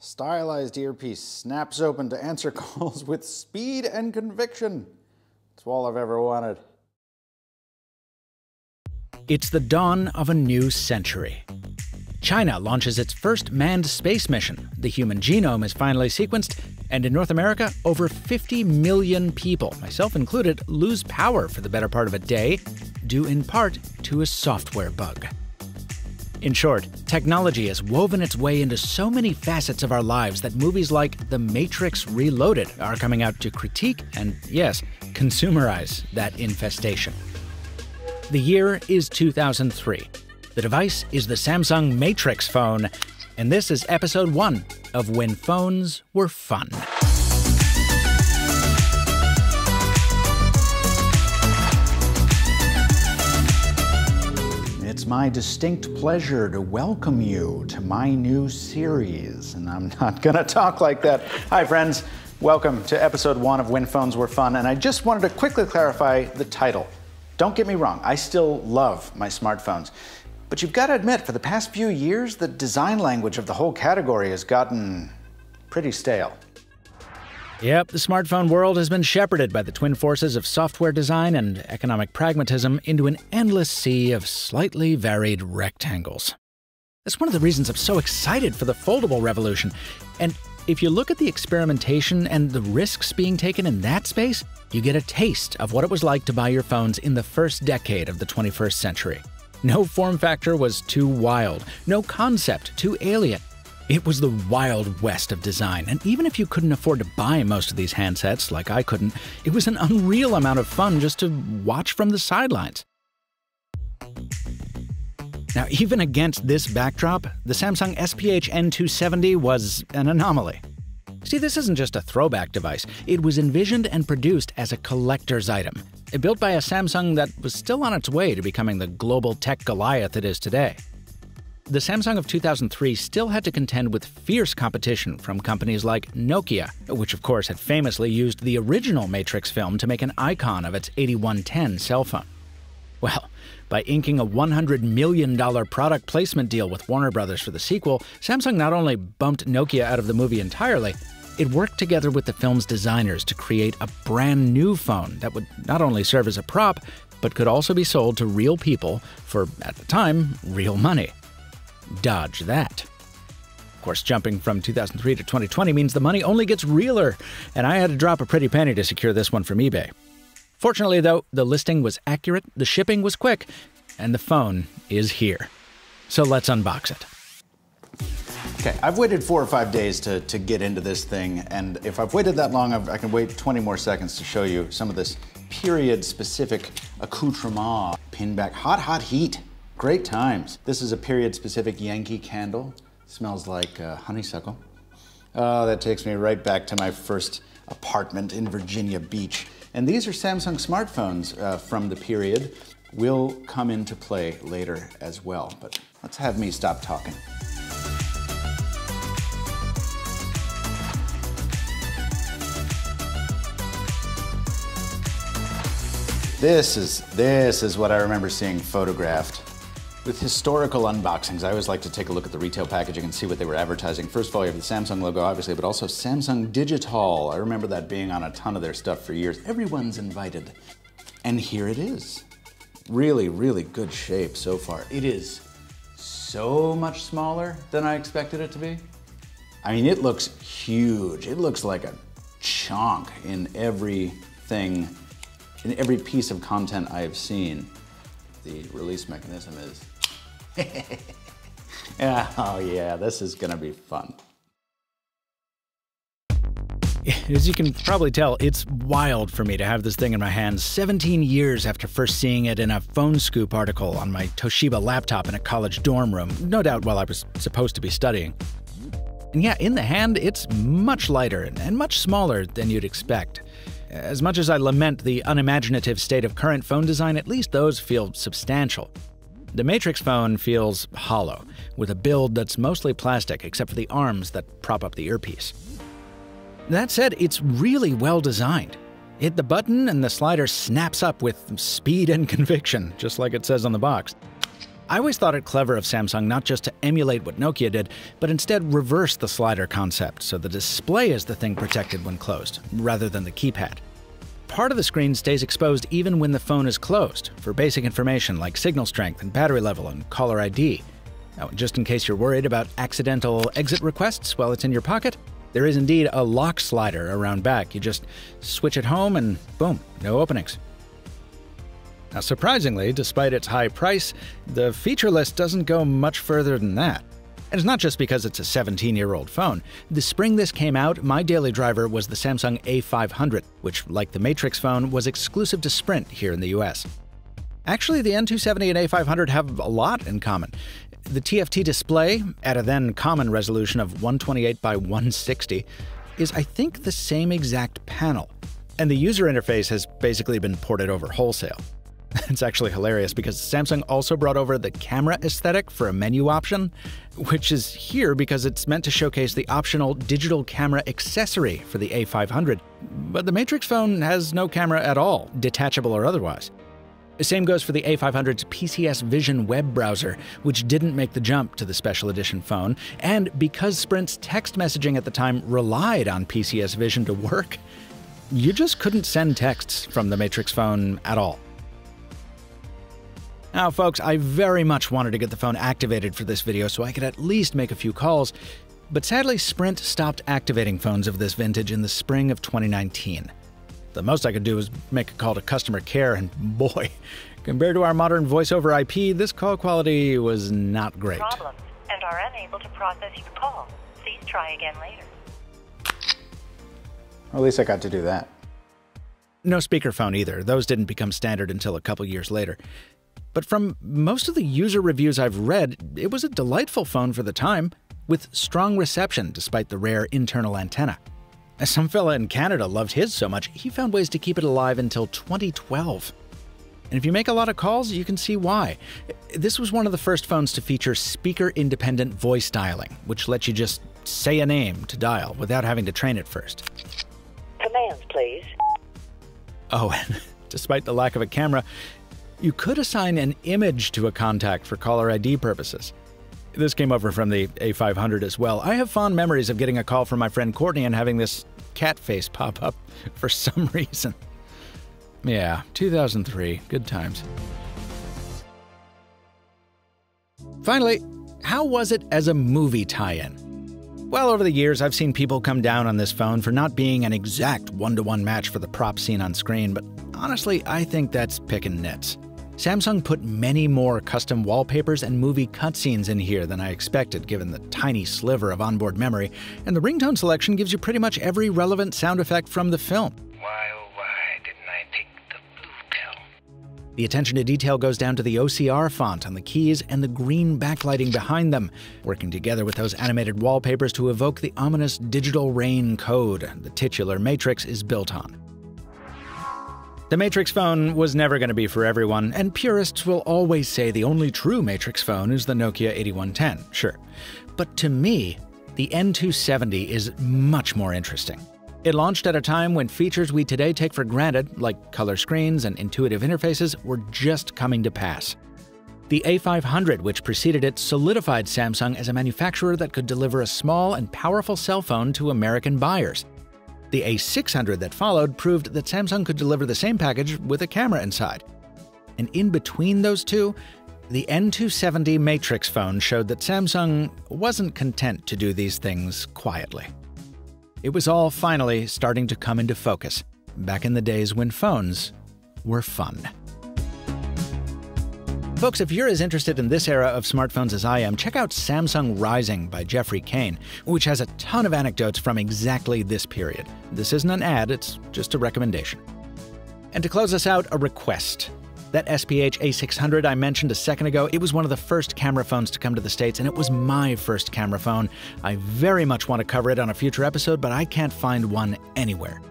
Stylized earpiece snaps open to answer calls with speed and conviction. It's all I've ever wanted. It's the dawn of a new century. China launches its first manned space mission. The human genome is finally sequenced, and in North America, over 50 million people, myself included, lose power for the better part of a day, due in part to a software bug. In short, technology has woven its way into so many facets of our lives that movies like The Matrix Reloaded are coming out to critique and, yes, consumerize that infestation. The year is 2003. The device is the Samsung Matrix phone, and this is episode 1 of When Phones Were Fun. It's my distinct pleasure to welcome you to my new series, and I'm not gonna talk like that. Hi friends, welcome to episode 1 of When Phones Were Fun, and I just wanted to quickly clarify the title. Don't get me wrong, I still love my smartphones, but you've got to admit, for the past few years, the design language of the whole category has gotten pretty stale. Yep, the smartphone world has been shepherded by the twin forces of software design and economic pragmatism into an endless sea of slightly varied rectangles. That's one of the reasons I'm so excited for the foldable revolution. And if you look at the experimentation and the risks being taken in that space, you get a taste of what it was like to buy your phones in the first decade of the 21st century. No form factor was too wild, no concept too alien. It was the Wild West of design, and even if you couldn't afford to buy most of these handsets, like I couldn't, it was an unreal amount of fun just to watch from the sidelines. Now, even against this backdrop, the Samsung SPH-n270 was an anomaly. See, this isn't just a throwback device. It was envisioned and produced as a collector's item, built by a Samsung that was still on its way to becoming the global tech Goliath it is today. The Samsung of 2003 still had to contend with fierce competition from companies like Nokia, which of course had famously used the original Matrix film to make an icon of its 8110 cell phone. Well, by inking a $100 million product placement deal with Warner Brothers for the sequel, Samsung not only bumped Nokia out of the movie entirely, it worked together with the film's designers to create a brand new phone that would not only serve as a prop, but could also be sold to real people for, at the time, real money. Dodge that. Of course, jumping from 2003 to 2020 means the money only gets realer, and I had to drop a pretty penny to secure this one from eBay. Fortunately, though, the listing was accurate, the shipping was quick, and the phone is here. So let's unbox it. Okay, I've waited 4 or 5 days to get into this thing, and if I've waited that long, I can wait 20 more seconds to show you some of this period-specific accoutrement. Pinback, hot heat. Great times. This is a period-specific Yankee candle. Smells like honeysuckle. Oh, that takes me right back to my first apartment in Virginia Beach. And these are Samsung smartphones from the period. Will come into play later as well, but let's have me stop talking. This is what I remember seeing photographed. With historical unboxings, I always like to take a look at the retail packaging and see what they were advertising. First of all, you have the Samsung logo, obviously, but also Samsung Digital. I remember that being on a ton of their stuff for years. Everyone's invited. And here it is. Really, really good shape so far. It is so much smaller than I expected it to be. I mean, it looks huge. It looks like a chunk in everything, in every piece of content I have seen. The release mechanism is, oh yeah, this is gonna be fun. As you can probably tell, it's wild for me to have this thing in my hands 17 years after first seeing it in a Phone Scoop article on my Toshiba laptop in a college dorm room, no doubt while I was supposed to be studying. And yeah, in the hand, it's much lighter and much smaller than you'd expect. As much as I lament the unimaginative state of current phone design, at least those feel substantial. The Matrix phone feels hollow, with a build that's mostly plastic except for the arms that prop up the earpiece. That said, it's really well designed. Hit the button and the slider snaps up with speed and conviction, just like it says on the box. I always thought it clever of Samsung not just to emulate what Nokia did, but instead reverse the slider concept so the display is the thing protected when closed, rather than the keypad. Part of the screen stays exposed even when the phone is closed, for basic information like signal strength and battery level and caller ID. Now, just in case you're worried about accidental exit requests while it's in your pocket, there is indeed a lock slider around back. You just switch it home and boom, no openings. Now, surprisingly, despite its high price, the feature list doesn't go much further than that. And it's not just because it's a 17-year-old phone. The spring this came out, my daily driver was the Samsung A500, which, like the Matrix phone, was exclusive to Sprint here in the US. Actually, the N270 and A500 have a lot in common. The TFT display, at a then common resolution of 128 by 160, is, I think, the same exact panel. And the user interface has basically been ported over wholesale. It's actually hilarious because Samsung also brought over the camera aesthetic for a menu option, which is here because it's meant to showcase the optional digital camera accessory for the A500. But the Matrix phone has no camera at all, detachable or otherwise. The same goes for the A500's PCS Vision web browser, which didn't make the jump to the special edition phone. And because Sprint's text messaging at the time relied on PCS Vision to work, you just couldn't send texts from the Matrix phone at all. Now, folks, I very much wanted to get the phone activated for this video so I could at least make a few calls, but sadly Sprint stopped activating phones of this vintage in the spring of 2019. The most I could do was make a call to customer care, and boy, compared to our modern voice over IP, this call quality was not great. Problems and are unable to process your call. Please try again later. Well, at least I got to do that. No speakerphone either. Those didn't become standard until a couple years later. But from most of the user reviews I've read, it was a delightful phone for the time, with strong reception despite the rare internal antenna. Some fella in Canada loved his so much, he found ways to keep it alive until 2012. And if you make a lot of calls, you can see why. This was one of the first phones to feature speaker-independent voice dialing, which lets you just say a name to dial without having to train it first. Commands, please. Oh, and despite the lack of a camera, you could assign an image to a contact for caller ID purposes. This came over from the A500 as well. I have fond memories of getting a call from my friend Courtney and having this cat face pop up for some reason. Yeah, 2003. Good times. Finally, how was it as a movie tie-in? Well, over the years, I've seen people come down on this phone for not being an exact one-to-one match for the prop seen on screen, but honestly, I think that's picking nits. Samsung put many more custom wallpapers and movie cutscenes in here than I expected, given the tiny sliver of onboard memory, and the ringtone selection gives you pretty much every relevant sound effect from the film. Why, oh why, didn't I take the blue pill? The attention to detail goes down to the OCR font on the keys and the green backlighting behind them, working together with those animated wallpapers to evoke the ominous digital rain code the titular Matrix is built on. The Matrix phone was never going to be for everyone, and purists will always say the only true Matrix phone is the Nokia 8110, sure. But to me, the N270 is much more interesting. It launched at a time when features we today take for granted, like color screens and intuitive interfaces, were just coming to pass. The A500, which preceded it, solidified Samsung as a manufacturer that could deliver a small and powerful cell phone to American buyers. The A600 that followed proved that Samsung could deliver the same package with a camera inside. And in between those two, the N270 Matrix phone showed that Samsung wasn't content to do these things quietly. It was all finally starting to come into focus, back in the days when phones were fun. Folks, if you're as interested in this era of smartphones as I am, check out Samsung Rising by Jeffrey Kane, which has a ton of anecdotes from exactly this period. This isn't an ad, it's just a recommendation. And to close us out, a request. That SPH A600 I mentioned a second ago, it was one of the first camera phones to come to the States, and it was my first camera phone. I very much want to cover it on a future episode, but I can't find one anywhere.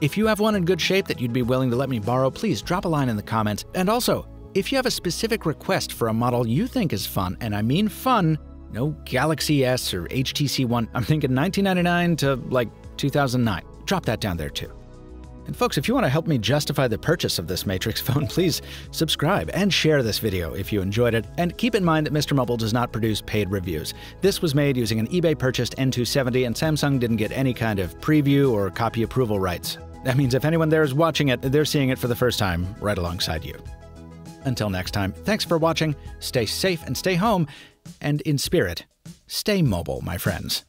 If you have one in good shape that you'd be willing to let me borrow, please drop a line in the comments. And also, if you have a specific request for a model you think is fun, and I mean fun, no Galaxy S or HTC One, I'm thinking 1999 to like 2009, drop that down there too. And folks, if you want to help me justify the purchase of this Matrix phone, please subscribe and share this video if you enjoyed it. And keep in mind that MrMobile does not produce paid reviews. This was made using an eBay-purchased N270, and Samsung didn't get any kind of preview or copy approval rights. That means if anyone there is watching it, they're seeing it for the first time right alongside you. Until next time, thanks for watching, stay safe and stay home, and in spirit, stay mobile, my friends.